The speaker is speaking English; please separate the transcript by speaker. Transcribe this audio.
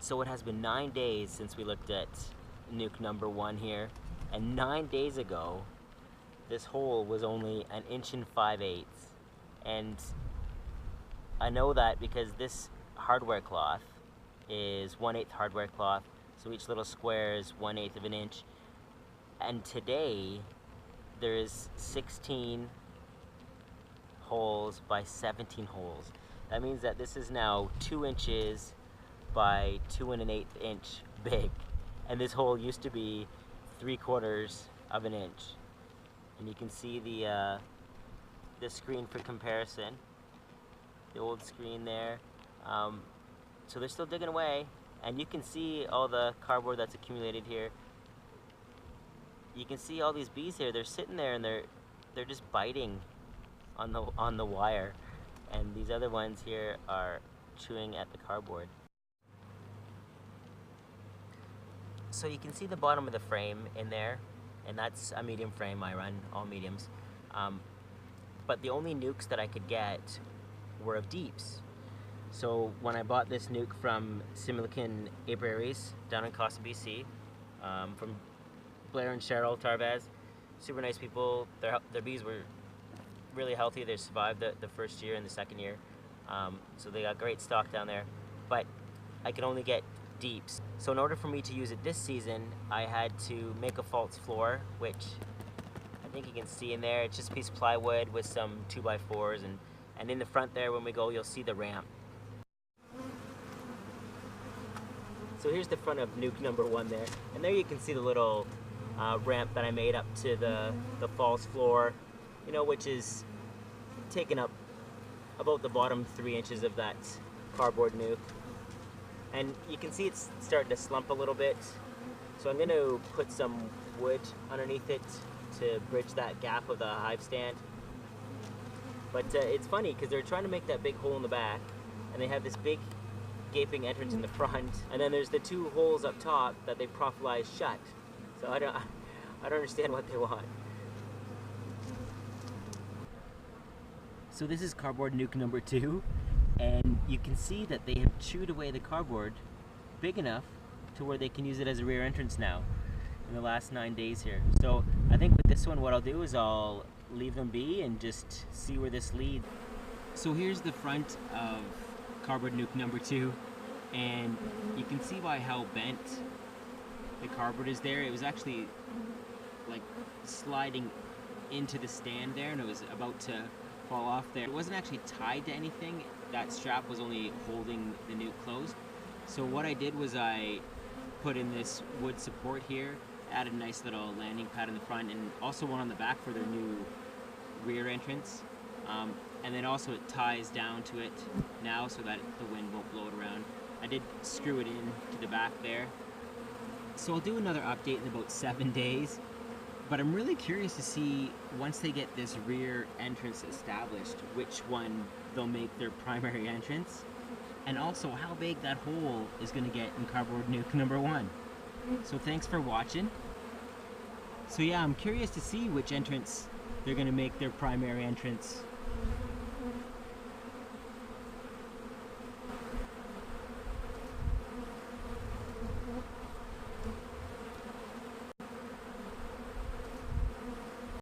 Speaker 1: So it has been 9 days since we looked at nuc number 1 here, and 9 days ago this hole was only 1 5/8 inches. And I know that because this hardware cloth is 1/8 hardware cloth, so each little square is 1/8 of an inch. And today there is 16 holes by 17 holes. That means that this is now 2 inches by 2 1/8 inch big, and this hole used to be 3/4 of an inch. And you can see the screen for comparison, the old screen there. So they're still digging away, and you can see all the cardboard that's accumulated here. You can see all these bees here. They're sitting there and they're just biting on the wire, and these other ones here are chewing at the cardboard. So you can see the bottom of the frame in there, and that's a medium frame. I run all mediums. But the only nucs that I could get were of deeps. So when I bought this nuc from Simulican Apiaries down in Costa, BC, from Blair and Cheryl Tarvez, super nice people. Their bees were really healthy. They survived the first year and the second year. So they got great stock down there. But I could only get deeps. So in order for me to use it this season, I had to make a false floor, which I think you can see in there. It's just a piece of plywood with some 2x4s, and in the front there, when we go, you'll see the ramp. So here's the front of nuc number 1 there, and there you can see the little ramp that I made up to the false floor, you know, which is taking up about the bottom 3 inches of that cardboard nuc. And you can see it's starting to slump a little bit, so I'm going to put some wood underneath it to bridge that gap of the hive stand. But it's funny because they're trying to make that big hole in the back, and they have this big gaping entrance in the front, and then there's the 2 holes up top that they profilize shut. So I don't understand what they want. So this is cardboard nuc number 2, and you can see that they have chewed away the cardboard big enough to where they can use it as a rear entrance now in the last 9 days here. So I think with this one, what I'll do is I'll leave them be and just see where this leads. So here's the front of cardboard nuc number 2, and you can see by how bent the cardboard is there. It was actually like sliding into the stand there, and it was about to fall off there. It wasn't actually tied to anything. That strap was only holding the nuc closed. So what I did was I put in this wood support here, added a nice little landing pad in the front, and also one on the back for their new rear entrance. And then also it ties down to it now so that the wind won't blow it around. I did screw it in to the back there. So I'll do another update in about 7 days, but I'm really curious to see, once they get this rear entrance established, which one they'll make their primary entrance, and also how big that hole is going to get in cardboard nuc number 1. So thanks for watching. So yeah, I'm curious to see which entrance they're going to make their primary entrance